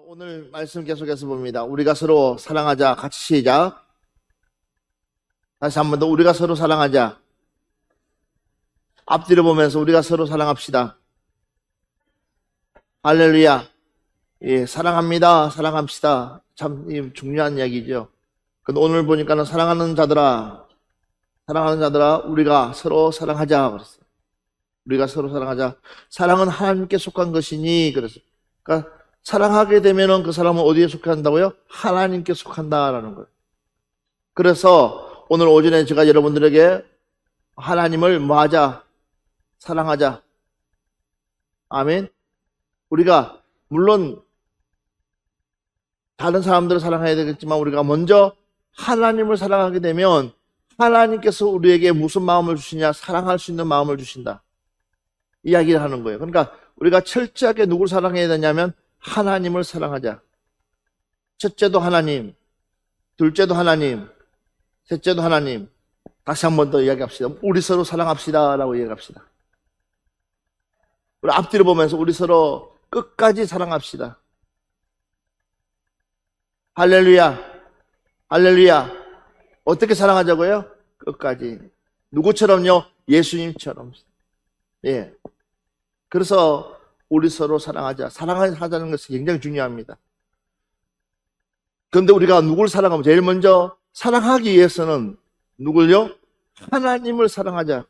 오늘 말씀 계속해서 봅니다. 우리가 서로 사랑하자. 같이 시작. 다시 한 번 더 우리가 서로 사랑하자. 앞뒤로 보면서 우리가 서로 사랑합시다. 할렐루야. 예, 사랑합니다. 사랑합시다. 참 중요한 이야기죠. 근데 오늘 보니까는 사랑하는 자들아, 우리가 서로 사랑하자. 그랬어요. 우리가 서로 사랑하자. 사랑은 하나님께 속한 것이니, 그랬어요. 그러니까 사랑하게 되면은 그 사람은 어디에 속한다고요? 하나님께 속한다라는 거예요. 그래서 오늘 오전에 제가 여러분들에게 하나님을 뭐하자? 사랑하자. 아멘. 우리가 물론 다른 사람들을 사랑해야 되겠지만 우리가 먼저 하나님을 사랑하게 되면 하나님께서 우리에게 무슨 마음을 주시냐? 사랑할 수 있는 마음을 주신다. 이야기를 하는 거예요. 그러니까 우리가 철저하게 누구를 사랑해야 되냐면 하나님을 사랑하자. 첫째도 하나님, 둘째도 하나님, 셋째도 하나님. 다시 한 번 더 이야기합시다. 우리 서로 사랑합시다 라고 이야기합시다. 우리 앞뒤로 보면서 우리 서로 끝까지 사랑합시다. 할렐루야. 할렐루야. 어떻게 사랑하자고요? 끝까지. 누구처럼요? 예수님처럼. 예. 그래서 우리 서로 사랑하자. 사랑하자는 것이 굉장히 중요합니다. 그런데 우리가 누굴 사랑하면 제일 먼저 사랑하기 위해서는 누굴요? 하나님을 사랑하자.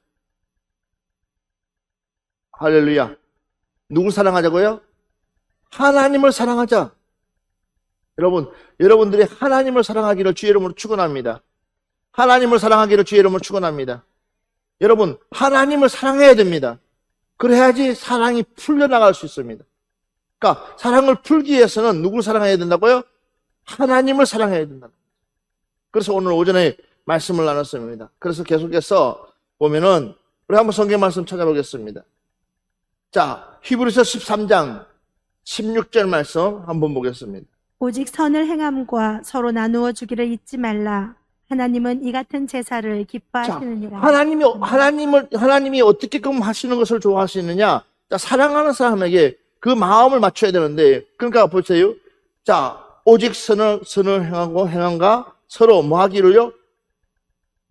할렐루야. 누굴 사랑하자고요? 하나님을 사랑하자. 여러분들이 하나님을 사랑하기를 주의 이름으로 축원합니다. 하나님을 사랑하기를 주의 이름으로 축원합니다. 여러분, 하나님을 사랑해야 됩니다. 그래야지 사랑이 풀려나갈 수 있습니다. 그러니까 사랑을 풀기 위해서는 누구를 사랑해야 된다고요? 하나님을 사랑해야 된다. 그래서 오늘 오전에 말씀을 나눴습니다. 그래서 계속해서 보면은 우리 한번 성경 말씀 찾아보겠습니다. 자, 히브리서 13장 16절 말씀 한번 보겠습니다. 오직 선을 행함과 서로 나누어 주기를 잊지 말라. 하나님은 이 같은 제사를 기뻐하시느니라. 하나님이 어떻게 하시는 것을 좋아하시느냐? 자, 사랑하는 사람에게 그 마음을 맞춰야 되는데, 그러니까 보세요. 자, 오직 선을 행하고 행함과 서로 뭐 하기를요?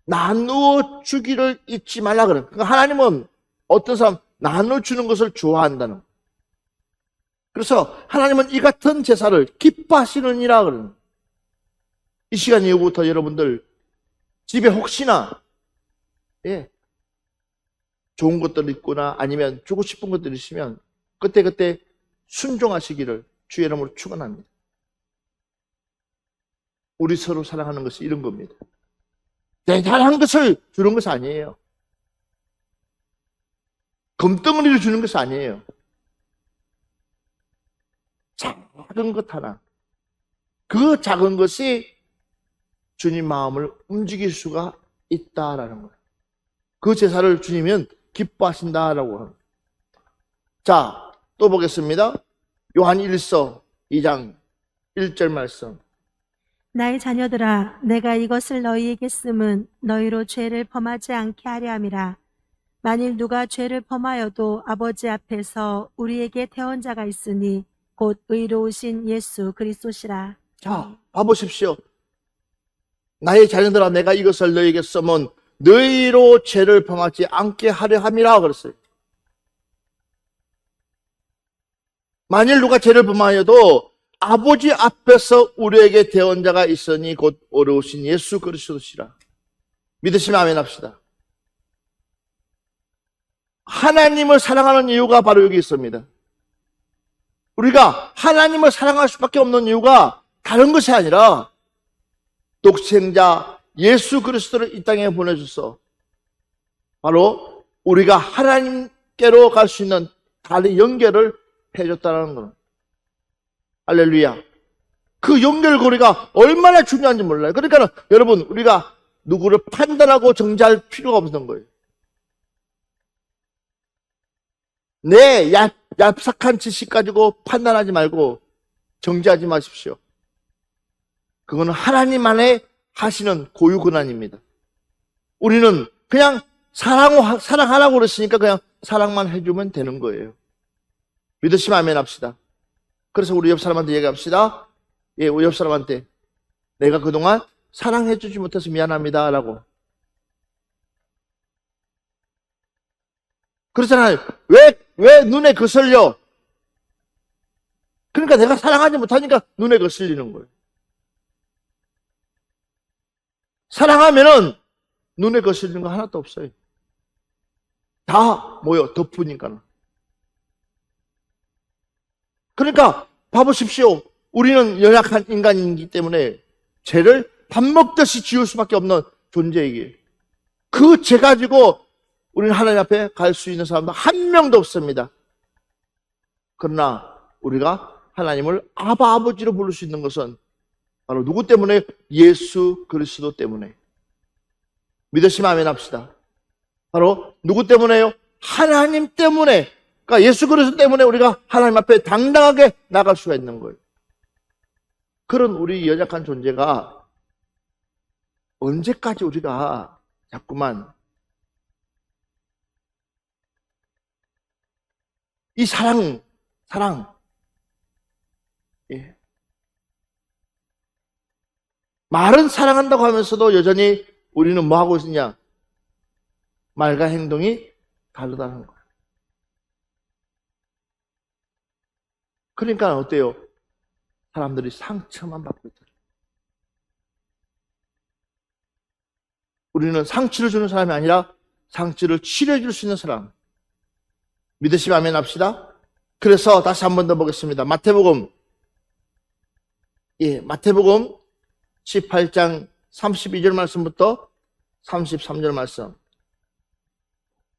나누어 주기를 잊지 말라 그래요. 그러니까 하나님은 어떤 사람 나누어 주는 것을 좋아한다는 거예요. 그래서 하나님은 이 같은 제사를 기뻐하시느니라 그래요. 이 시간 이후부터 여러분들 집에 혹시나 좋은 것들 있거나 아니면 주고 싶은 것들 있으면 그때 순종하시기를 주의 이름으로 축원합니다. 우리 서로 사랑하는 것이 이런 겁니다. 대단한 것을 주는 것이 아니에요. 금덩어리를 주는 것이 아니에요. 작은 것 하나. 그 작은 것이 주님 마음을 움직일 수가 있다라는 거예요. 그 제사를 주님은 기뻐하신다라고 합니다. 자, 또 보겠습니다. 요한 1서 2장 1절 말씀. 나의 자녀들아, 내가 이것을 너희에게 쓰면 너희로 죄를 범하지 않게 하려 함이라. 만일 누가 죄를 범하여도 아버지 앞에서 우리에게 대언자가 있으니 곧 의로우신 예수 그리스도시라. 자, 봐보십시오. 나의 자녀들아, 내가 이것을 너희에게 쓰면 너희로 죄를 범하지 않게 하려 함이라 그랬어요. 만일 누가 죄를 범하여도 아버지 앞에서 우리에게 대언자가 있으니 곧 어려우신 예수 그리스도시라. 믿으시면 아멘 합시다. 하나님을 사랑하는 이유가 바로 여기 있습니다. 우리가 하나님을 사랑할 수밖에 없는 이유가 다른 것이 아니라 독생자 예수 그리스도를 이 땅에 보내줘서 바로 우리가 하나님께로 갈 수 있는 다른 연결을 해줬다는 거는 할렐루야. 그 연결고리가 얼마나 중요한지 몰라요. 그러니까 여러분, 우리가 누구를 판단하고 정죄할 필요가 없는 거예요. 내 얍삭한 지식 가지고 판단하지 말고 정죄하지 마십시오. 그거는 하나님만의 하시는 고유 권한입니다. 우리는 그냥 사랑하라고 그랬으니까 그냥 사랑만 해주면 되는 거예요. 믿으시면 아멘 합시다. 그래서 우리 옆 사람한테 얘기합시다. 예, 우리 옆 사람한테 내가 그동안 사랑해주지 못해서 미안합니다 라고. 그렇잖아요. 왜 눈에 거슬려? 그러니까 내가 사랑하지 못하니까 눈에 거슬리는 거예요. 사랑하면은 눈에 거슬리는 거 하나도 없어요. 다 뭐요? 덮으니까는. 그러니까 봐보십시오. 우리는 연약한 인간이기 때문에 죄를 밥 먹듯이 지울 수밖에 없는 존재이기에 그 죄 가지고 우리는 하나님 앞에 갈 수 있는 사람도 한 명도 없습니다. 그러나 우리가 하나님을 아버지로 부를 수 있는 것은 바로 누구 때문에? 예수 그리스도 때문에. 믿으시면 아멘 합시다. 바로 누구 때문에요? 하나님 때문에. 그러니까 예수 그리스도 때문에 우리가 하나님 앞에 당당하게 나갈 수가 있는 거예요. 그런 우리 연약한 존재가 언제까지 우리가 자꾸만 이 사랑, 예. 말은 사랑한다고 하면서도 여전히 우리는 뭐 하고 있느냐? 말과 행동이 다르다는 거예요. 그러니까 어때요? 사람들이 상처만 받고 있다. 우리는 상처를 주는 사람이 아니라 상처를 치료해 줄 수 있는 사람. 믿으시면 아멘 합시다. 그래서 다시 한 번 더 보겠습니다. 마태복음 18장 32절 말씀부터 33절 말씀.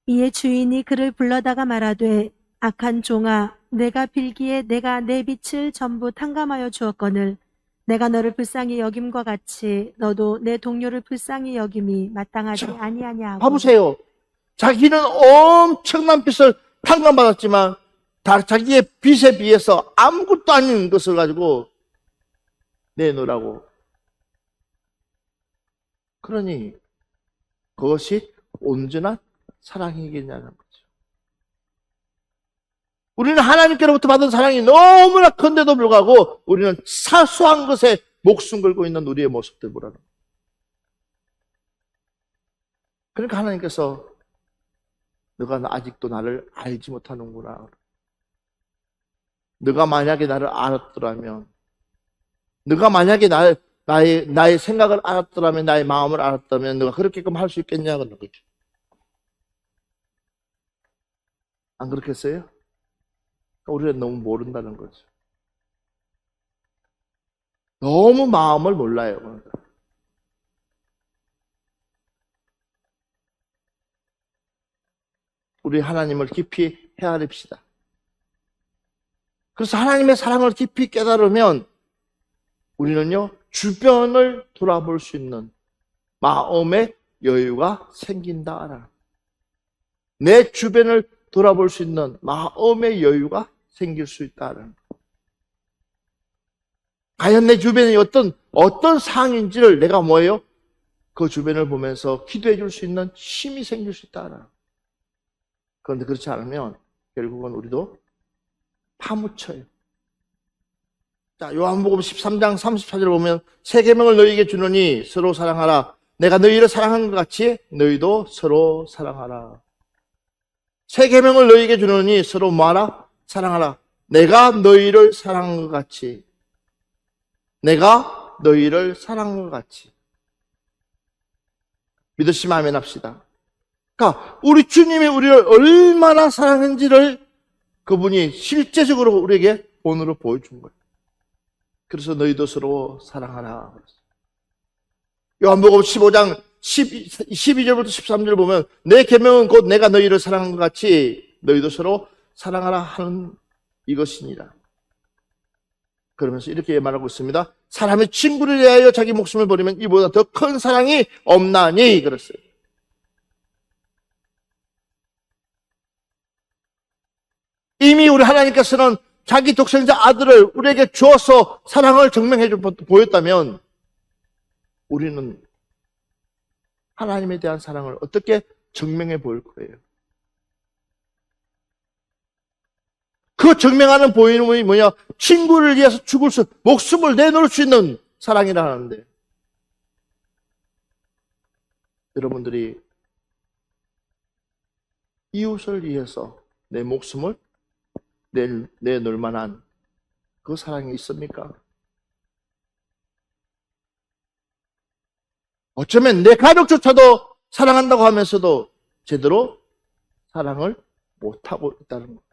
이에 주인이 그를 불러다가 말하되 악한 종아 내가 빌기에 내가 내 빛을 전부 탕감하여 주었거늘 내가 너를 불쌍히 여김과 같이 너도 내 동료를 불쌍히 여김이 마땅하지 아니하냐 하고. 봐보세요. 자기는 엄청난 빚을 탕감받았지만 자기의 빚에 비해서 아무것도 아닌 것을 가지고 내놓으라고. 그러니 그것이 온전한 사랑이겠냐는 거죠. 우리는 하나님께로부터 받은 사랑이 너무나 큰데도 불구하고 우리는 사소한 것에 목숨 걸고 있는 우리의 모습들 보라는 거예요. 그러니까 하나님께서 너가 아직도 나를 알지 못하는구나. 너가 만약에 나를 알았더라면, 너가 만약에 나의 생각을 알았더라면, 나의 마음을 알았다면 너가 그렇게끔 할 수 있겠냐 그런 거죠. 안 그렇겠어요? 우리는 너무 모른다는 거죠. 너무 마음을 몰라요. 우리 하나님을 깊이 헤아립시다. 그래서 하나님의 사랑을 깊이 깨달으면 우리는요, 주변을 돌아볼 수 있는 마음의 여유가 생긴다. 내 주변을 돌아볼 수 있는 마음의 여유가 생길 수 있다는 거. 과연 내 주변이 어떤 상황인지를 내가 뭐예요? 그 주변을 보면서 기도해 줄 수 있는 힘이 생길 수 있다는 거. 그런데 그렇지 않으면 결국은 우리도 파묻혀요. 자, 요한복음 13장 34절 보면 새 계명을 너희에게 주노니 서로 사랑하라. 내가 너희를 사랑한 것 같이 너희도 서로 사랑하라. 새 계명을 너희에게 주노니 서로 뭐하라? 사랑하라. 내가 너희를 사랑한 것 같이. 내가 너희를 사랑한 것 같이. 믿으시면 아멘 합시다. 그러니까 우리 주님이 우리를 얼마나 사랑한지를 그분이 실제적으로 우리에게 본으로 보여준 거예요. 그래서 너희도 서로 사랑하라. 요한복음 15장 12절부터 13절 보면 내 계명은 곧 내가 너희를 사랑한 것 같이 너희도 서로 사랑하라 하는 이것이니라. 그러면서 이렇게 말하고 있습니다. 사람의 친구를 위하여 자기 목숨을 버리면 이보다 더 큰 사랑이 없나니 그랬어요. 이미 우리 하나님께서는 자기 독생자 아들을 우리에게 주어서 사랑을 증명해 보였다면 우리는 하나님에 대한 사랑을 어떻게 증명해 보일 거예요? 그 그 증명하는 보이는 뭐냐? 친구를 위해서 목숨을 내놓을 수 있는 사랑이라 하는데, 여러분들이 이웃을 위해서 내 목숨을 내놓을 만한 그 사랑이 있습니까? 어쩌면 내 가족조차도 사랑한다고 하면서도 제대로 사랑을 못하고 있다는 것.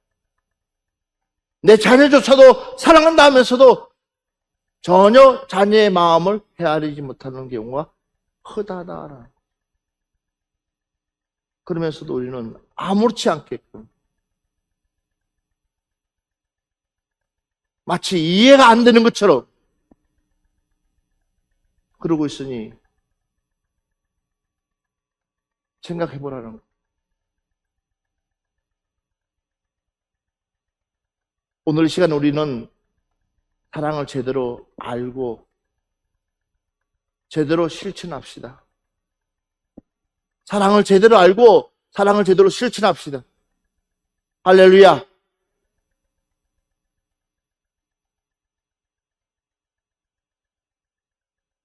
내 자녀조차도 사랑한다 하면서도 전혀 자녀의 마음을 헤아리지 못하는 경우가 크다다. 그러면서도 우리는 아무렇지 않게끔 마치 이해가 안 되는 것처럼 그러고 있으니 생각해 보라는 거예요. 오늘 이 시간 우리는 사랑을 제대로 알고 제대로 실천합시다. 사랑을 제대로 알고 사랑을 제대로 실천합시다. 할렐루야.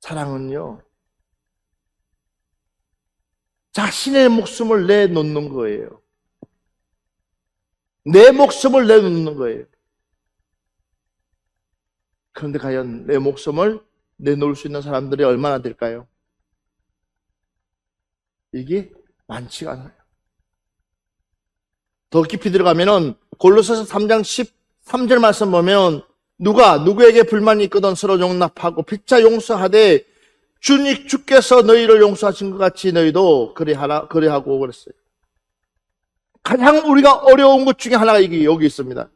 사랑은요, 자신의 목숨을 내놓는 거예요. 내 목숨을 내놓는 거예요. 그런데 과연 내 목숨을 내놓을 수 있는 사람들이 얼마나 될까요? 이게 많지가 않아요. 더 깊이 들어가면은 골로새서 3장 13절 말씀 보면 누가 누구에게 불만이 있거든 서로 용납하고 피차 용서하되 주께서 너희를 용서하신 것 같이 너희도 그래하고 그랬어요. 가장 우리가 어려운 것 중에 하나가 이게 여기 있습니다.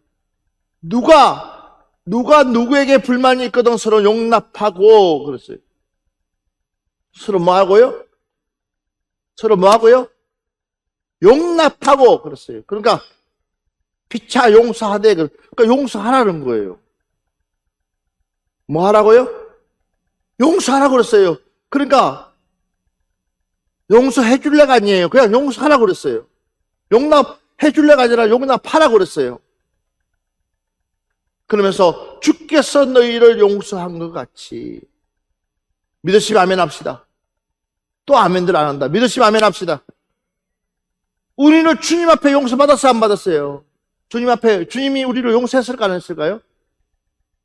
누가 누구에게 불만이 있거든 서로 용납하고 그랬어요. 서로 뭐 하고요? 서로 뭐 하고요? 용납하고 그랬어요. 그러니까 피차 용서하되 그러니까 용서하라는 거예요. 뭐 하라고요? 용서하라고 그랬어요. 그러니까 용서해 줄래가 아니에요. 그냥 용서하라고 그랬어요. 용납해 줄래가 아니라 용납하라고 그랬어요. 그러면서 주께서 너희를 용서한 것 같이 믿으시면 아멘 합시다. 또 아멘들 안 한다. 믿으시면 아멘 합시다. 우리는 주님 앞에 용서받았어요? 안 받았어요? 주님 앞에 주님이 우리를 용서했을까 안 했을까요?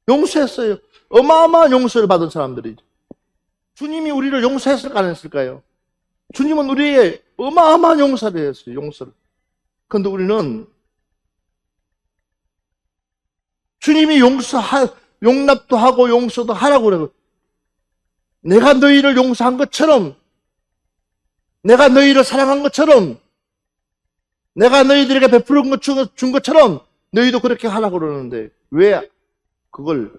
용서했어요. 어마어마한 용서를 받은 사람들이죠. 주님이 우리를 용서했을까 안 했을까요? 주님은 우리에게 어마어마한 용서를 했어요. 용서를. 그런데 우리는 주님이 용납도 하고 용서도 하라고 그래요. 내가 너희를 용서한 것처럼, 내가 너희를 사랑한 것처럼, 내가 너희들에게 준 것처럼 너희도 그렇게 하라고 그러는데 왜 그걸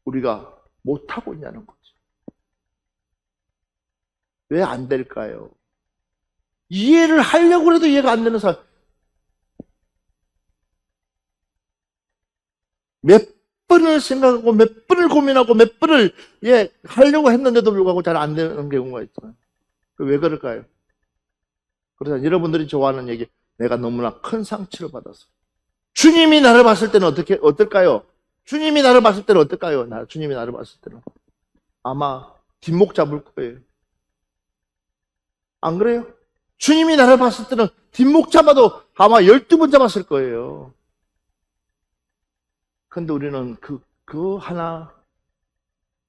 우리가 못하고 있냐는 거죠. 왜 안 될까요? 이해를 하려고 해도 이해가 안 되는 사람. 몇 번을 생각하고 몇 번을 고민하고 몇 번을 하려고 했는데도 불구하고 잘 안 되는 경우가 있잖아요. 왜 그럴까요? 그래서 여러분들이 좋아하는 얘기, 내가 너무나 큰 상처를 받았어. 주님이 나를 봤을 때는 어떨까요? 주님이 나를 봤을 때는 어떨까요? 주님이 나를 봤을 때는 아마 뒷목 잡을 거예요. 안 그래요? 주님이 나를 봤을 때는 뒷목 잡아도 아마 12번 잡았을 거예요. 근데 우리는 그 하나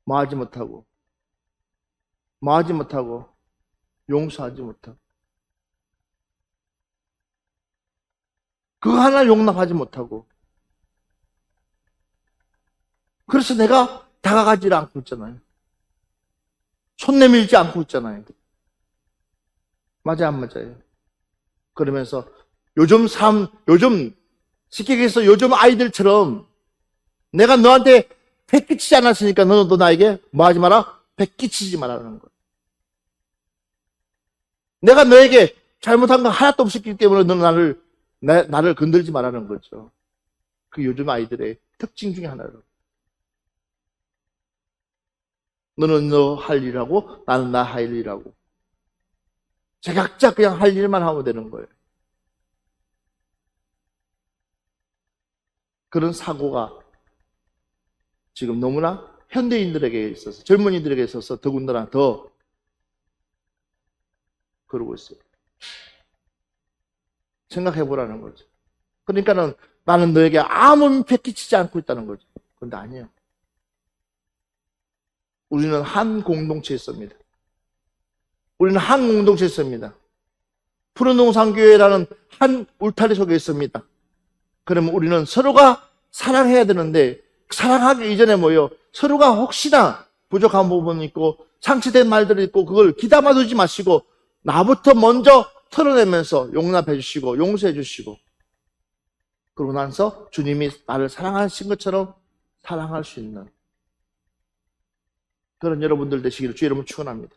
마하지 못하고 용서하지 못하고 그 하나 용납하지 못하고 그래서 내가 다가가지를 않고 있잖아요. 손 내밀지 않고 있잖아요. 맞아요, 안 맞아요? 그러면서 요즘 쉽게 얘기해서 요즘 아이들처럼 내가 너한테 배 끼치지 않았으니까 너도 나에게 뭐 하지 마라? 배 끼치지 말라는 거예요. 내가 너에게 잘못한 거 하나도 없었기 때문에 너는 나를 건들지 말라는 거죠. 그 요즘 아이들의 특징 중에 하나로. 너는 너 할 일하고 나는 나 할 일하고. 각자 그냥 할 일만 하면 되는 거예요. 그런 사고가 지금 너무나 현대인들에게 있어서, 젊은이들에게 있어서 더군다나 더 그러고 있어요. 생각해 보라는 거죠. 그러니까는 나는 너에게 아무 민폐 끼치지 않고 있다는 거죠. 그런데 아니에요. 우리는 한 공동체에 있습니다. 우리는 한 공동체에 있습니다. 푸른동산교회라는 한 울타리 속에 있습니다. 그러면 우리는 서로가 사랑해야 되는데, 사랑하기 이전에 뭐예요? 서로가 혹시나 부족한 부분이 있고 상처된 말들이 있고 그걸 기담아 두지 마시고 나부터 먼저 털어내면서 용납해 주시고 용서해 주시고, 그러고 나서 주님이 나를 사랑하신 것처럼 사랑할 수 있는 그런 여러분들 되시기를 주의 이름으로 축원합니다.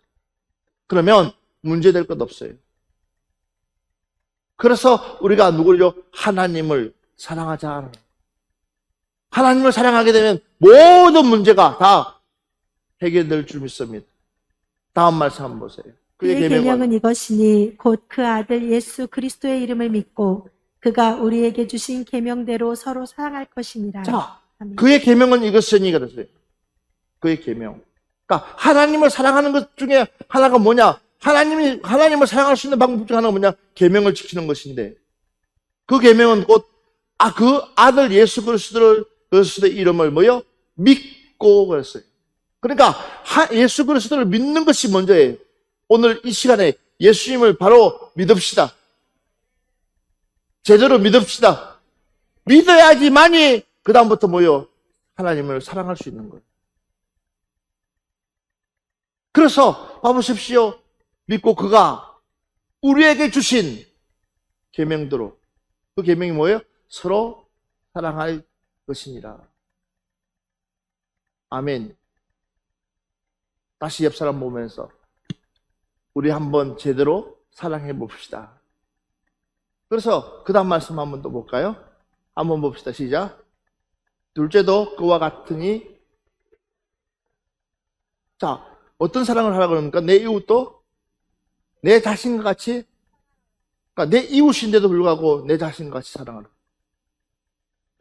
그러면 문제될 것 없어요. 그래서 우리가 누굴요? 하나님을 사랑하자. 하나님을 사랑하게 되면 모든 문제가 다 해결될 줄 믿습니다. 다음 말씀 한번 보세요. 그의 계명은 이것이니 곧 그 아들 예수 그리스도의 이름을 믿고 그가 우리에게 주신 계명대로 서로 사랑할 것이니라. 자, 아멘. 그의 계명은 이것이니 그랬어요. 그의 계명. 그러니까 하나님을 사랑하는 것 중에 하나가 뭐냐? 하나님을 사랑할 수 있는 방법 중 하나가 뭐냐? 계명을 지키는 것인데, 그 계명은 곧 그 아들 예수 그리스도의 이름을 뭐요? 믿고 그랬어요. 그러니까 예수 그리스도를 믿는 것이 먼저예요. 오늘 이 시간에 예수님을 바로 믿읍시다. 제대로 믿읍시다. 믿어야지만이 그 다음부터 뭐요? 하나님을 사랑할 수 있는 거예요. 그래서 봐보십시오. 믿고 그가 우리에게 주신 계명대로, 그 계명이 뭐예요? 서로 사랑할 것이니라. 아멘. 다시 옆 사람 보면서 우리 한번 제대로 사랑해 봅시다. 그래서 그 다음 말씀 한번 또 볼까요? 한번 봅시다. 시작. 둘째도 그와 같으니. 자, 어떤 사랑을 하라 그럽니까? 내 이웃도 내 자신과 같이, 그러니까 내 이웃인데도 불구하고 내 자신과 같이 사랑하라.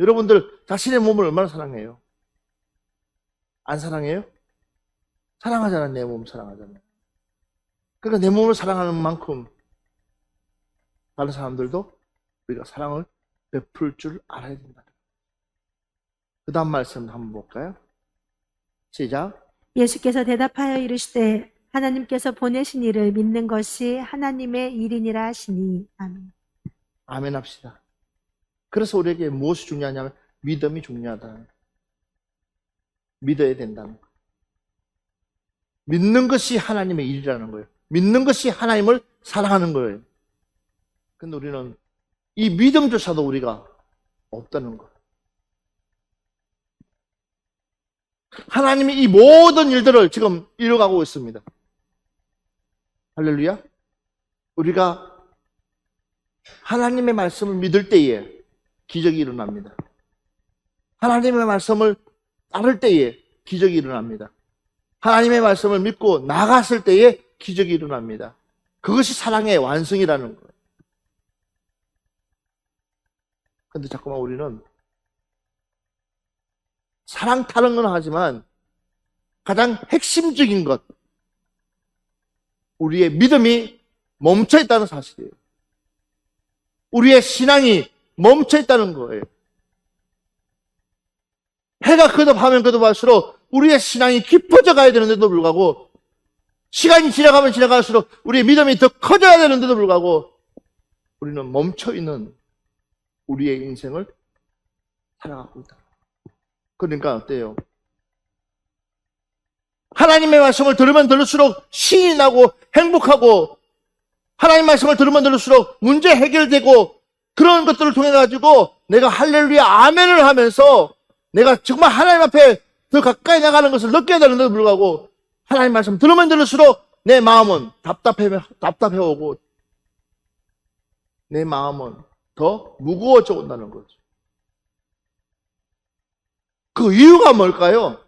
여러분들 자신의 몸을 얼마나 사랑해요? 안 사랑해요? 사랑하잖아요. 내 몸 사랑하잖아요. 그러니까 내 몸을 사랑하는 만큼 다른 사람들도 우리가 사랑을 베풀 줄 알아야 된다. 그 다음 말씀 한번 볼까요? 시작. 예수께서 대답하여 이르시되 하나님께서 보내신 이를 믿는 것이 하나님의 일이니라 하시니. 아멘. 아멘 합시다. 그래서 우리에게 무엇이 중요하냐면 믿음이 중요하다. 믿어야 된다는 거예요. 믿는 것이 하나님의 일이라는 거예요. 믿는 것이 하나님을 사랑하는 거예요. 근데 우리는 이 믿음조차도 우리가 없다는 거예요. 하나님이 이 모든 일들을 지금 이뤄가고 있습니다. 할렐루야. 우리가 하나님의 말씀을 믿을 때에 기적이 일어납니다. 하나님의 말씀을 따를 때에 기적이 일어납니다. 하나님의 말씀을 믿고 나갔을 때에 기적이 일어납니다. 그것이 사랑의 완성이라는 거예요. 근데 자꾸만 우리는 사랑 타는 건 하지만 가장 핵심적인 것, 우리의 믿음이 멈춰 있다는 사실이에요. 우리의 신앙이 멈춰 있다는 거예요. 해가 거듭하면 거듭할수록 우리의 신앙이 깊어져 가야 되는데도 불구하고, 시간이 지나가면 지나갈수록 우리의 믿음이 더 커져야 되는데도 불구하고 우리는 멈춰 있는 우리의 인생을 살아가고 있다. 그러니까 어때요? 하나님의 말씀을 들으면 들을수록 신이 나고 행복하고, 하나님의 말씀을 들으면 들을수록 문제 해결되고, 그런 것들을 통해 가지고 내가 할렐루야 아멘을 하면서 내가 정말 하나님 앞에 더 가까이 나가는 것을 느껴야 되는데도 불구하고, 하나님 말씀 들으면 들을수록 내 마음은 답답해 오고 내 마음은 더 무거워져 온다는 거죠. 그 이유가 뭘까요?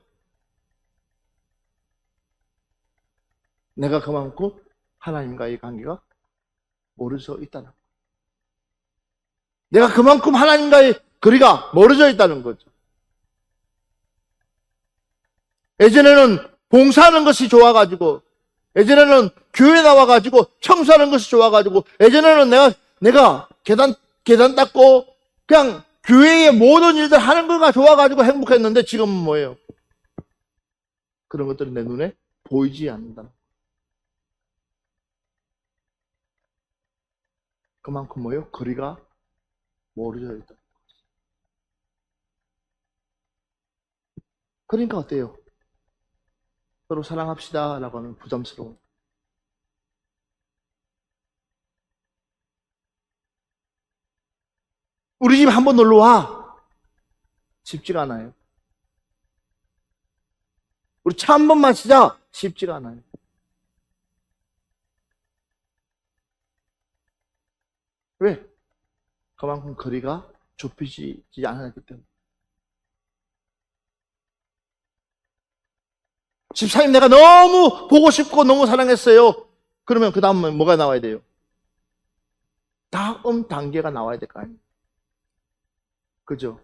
내가 그만큼 하나님과의 관계가 멀어져 있다는 거예요. 내가 그만큼 하나님과의 거리가 멀어져 있다는 거죠. 예전에는 봉사하는 것이 좋아가지고, 예전에는 교회 나와가지고 청소하는 것이 좋아가지고, 예전에는 내가 계단 닦고 그냥 교회의 모든 일들 하는 거가 좋아가지고 행복했는데 지금은 뭐예요? 그런 것들이 내 눈에 보이지 않는다. 그만큼 뭐예요? 거리가 멀어져 있다. 그러니까 어때요? 서로 사랑합시다 라고 하면 부담스러워. 우리 집 한번 놀러 와. 쉽지가 않아요. 우리 차 한 번 마시자. 쉽지가 않아요. 왜? 그만큼 거리가 좁혀지지 않았기 때문에. 집사님 내가 너무 보고 싶고 너무 사랑했어요. 그러면 그 다음은 뭐가 나와야 돼요? 다음 단계가 나와야 될 거 아니에요. 그죠?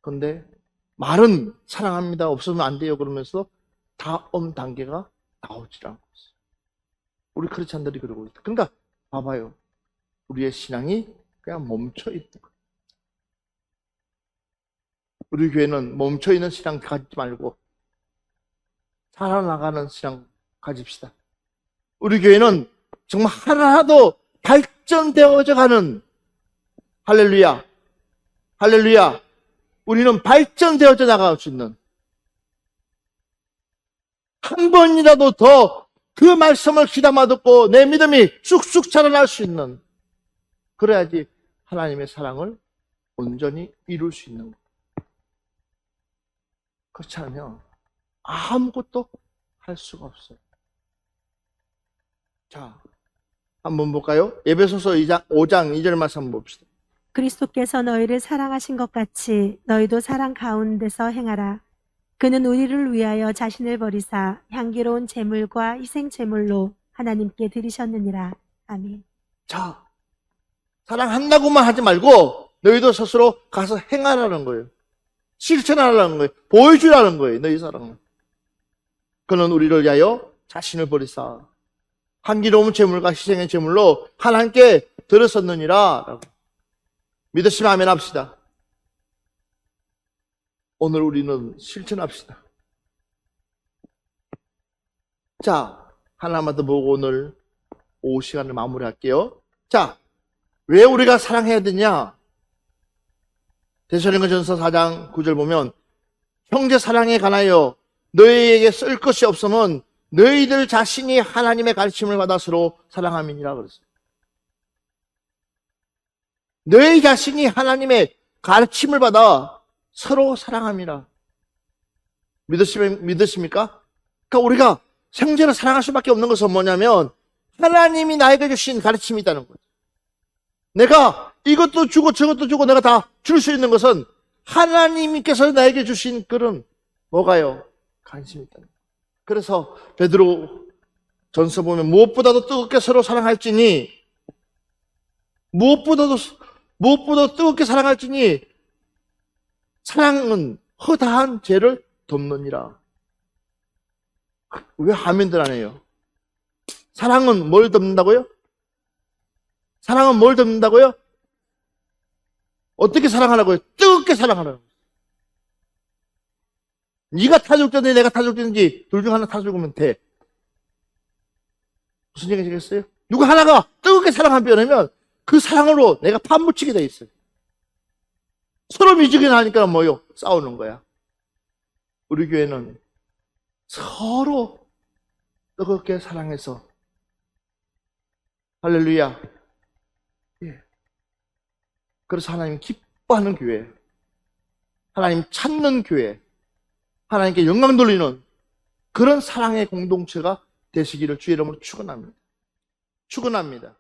근데 말은 사랑합니다 없으면 안 돼요 그러면서 다음 단계가 나오질 않고 있어요. 우리 크리스찬들이 그러고 있다. 그러니까 봐봐요. 우리의 신앙이 그냥 멈춰 있는 거예요. 우리 교회는 멈춰 있는 신앙 가지지 말고 살아나가는 신앙 가집시다. 우리 교회는 정말 하나하나도 발전되어져 가는, 할렐루야, 할렐루야, 우리는 발전되어져 나갈 수 있는, 한 번이라도 더 그 말씀을 귀담아 듣고 내 믿음이 쑥쑥 자라날 수 있는, 그래야지 하나님의 사랑을 온전히 이룰 수 있는 거예요. 그렇지 않으면 아무것도 할 수가 없어요. 자, 한번 볼까요? 에베소서 5장 2절 말씀 한번 봅시다. 그리스도께서 너희를 사랑하신 것 같이 너희도 사랑 가운데서 행하라. 그는 우리를 위하여 자신을 버리사 향기로운 제물과 희생 제물로 하나님께 드리셨느니라. 아멘. 자, 사랑한다고만 하지 말고 너희도 스스로 가서 행하라는 거예요. 실천하라는 거예요. 보여주라는 거예요. 너희 사랑을. 그는 우리를 위하여 자신을 버리사 향기로운 제물과 희생의 제물로 하나님께 드렸었느니라. 라고. 믿으시면 아멘 합시다. 오늘 우리는 실천합시다. 자, 하나만 더 보고 오늘 오후 시간을 마무리할게요. 자, 왜 우리가 사랑해야 되냐? 데살로니가전서 4장 9절 보면 형제 사랑에 관하여 너희에게 쓸 것이 없으면 너희들 자신이 하나님의 가르침을 받아 서로 사랑함이니라 그랬어요. 너희 자신이 하나님의 가르침을 받아 서로 사랑함이라. 믿으십니까? 그러니까 우리가 형제를 사랑할 수밖에 없는 것은 뭐냐면 하나님이 나에게 주신 가르침이 있다는 거죠. 내가 이것도 주고 저것도 주고 내가 다 줄 수 있는 것은 하나님께서 나에게 주신 그런 뭐가요? 관심이 있다는 거예요. 그래서 베드로 전서 보면 무엇보다도 뜨겁게 서로 사랑할지니 무엇보다도 뜨겁게 사랑할지니 사랑은 허다한 죄를 덮느니라. 왜 아멘들 안 해요? 사랑은 뭘 덮는다고요? 사랑은 뭘 덮는다고요? 어떻게 사랑하라고요? 뜨겁게 사랑하라고. 네가 타죽든지 내가 타죽든지 둘 중 하나 타죽으면 돼. 무슨 얘기시겠어요? 누구 하나가 뜨겁게 사랑하면 그 사랑으로 내가 판묻히게 돼 있어요. 서로 미치게 나니까 뭐요? 싸우는 거야. 우리 교회는 서로 뜨겁게 사랑해서 할렐루야. 예. 그래서 하나님 기뻐하는 교회, 하나님 찾는 교회, 하나님께 영광 돌리는 그런 사랑의 공동체가 되시기를 주의 이름으로 축원합니다. 축원합니다.